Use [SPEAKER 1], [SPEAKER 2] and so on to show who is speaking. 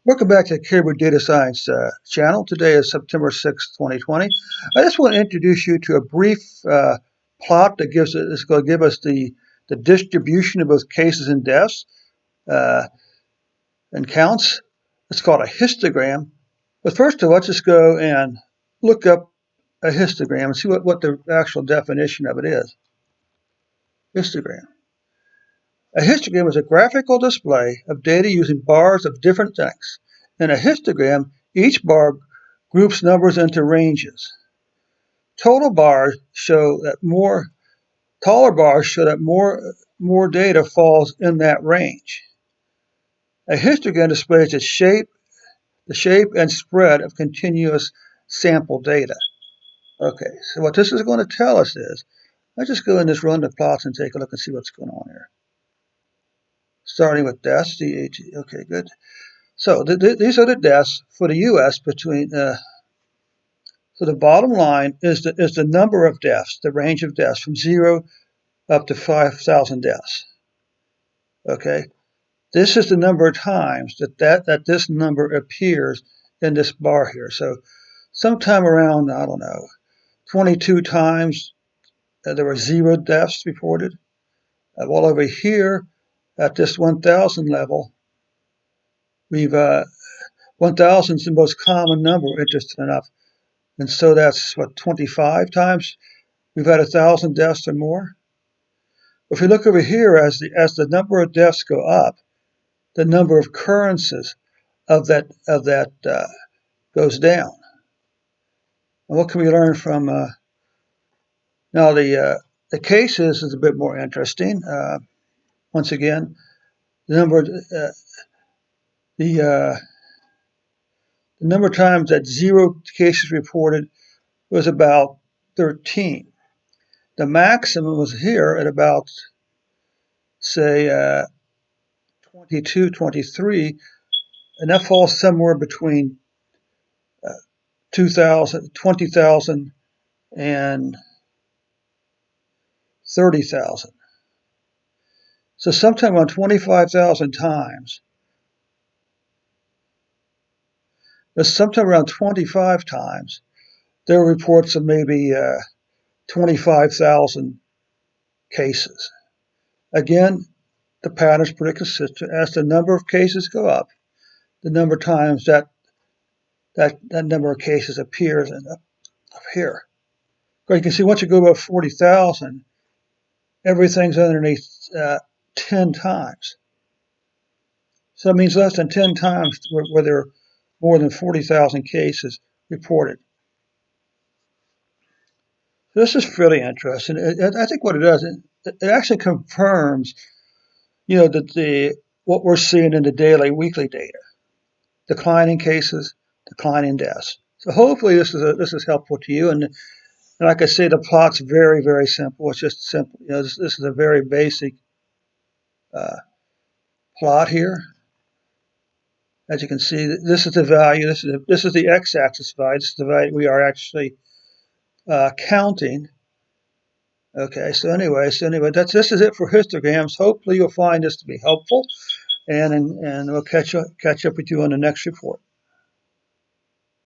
[SPEAKER 1] Welcome back to the Caribou Data Science channel. Today is September 6th, 2020. I just want to introduce you to a brief plot that is going to give us the distribution of both cases and deaths uh, and counts. It's called a histogram. But first of all, let's just go and look up a histogram and see what the actual definition of it is. Histogram. A histogram is a graphical display of data using bars of different lengths. In a histogram, each bar groups numbers into ranges. Total bars show that taller bars show that more data falls in that range. A histogram displays the shape and spread of continuous sample data. Okay, so what this is going to tell us is, let's just go in this run the plots and take a look and see what's going on here. Starting with deaths, DAT. Okay, good. So these are the deaths for the U.S. So the bottom line is the number of deaths, the range of deaths from 0 up to 5,000 deaths. Okay, this is the number of times that this number appears in this bar here. So sometime around, I don't know, 22 times there were 0 deaths reported. While over here at this 1,000 level, we've 1,000 is the most common number, interesting enough. And so that's what, 25 times we've had 1,000 deaths or more. If we look over here, as the number of deaths go up, the number of occurrences of that goes down. And what can we learn from now? The cases is a bit more interesting. Once again, the number of times that 0 cases reported was about 13. The maximum was here at about, say, 22, 23, and that falls somewhere between 20,000 and 30,000. So sometime around 25,000 times, sometime around 25 times, there are reports of maybe 25,000 cases. Again, the pattern is pretty consistent. As the number of cases go up, the number of times that number of cases appears up here. But you can see once you go above 40,000, everything's underneath 10 times. So it means less than 10 times where there are more than 40,000 cases reported. This is fairly interesting. I think what it does, it actually confirms, that what we're seeing in the daily, weekly data: declining cases, declining deaths. So hopefully this is helpful to you. And like I say, the plot's very, very simple. It's just simple. This is a very basic plot here. As you can see, this is the value. This is the x-axis value. This is the value we are actually counting. Okay, so anyway, this is it for histograms. Hopefully you'll find this to be helpful, and we'll catch up with you on the next report.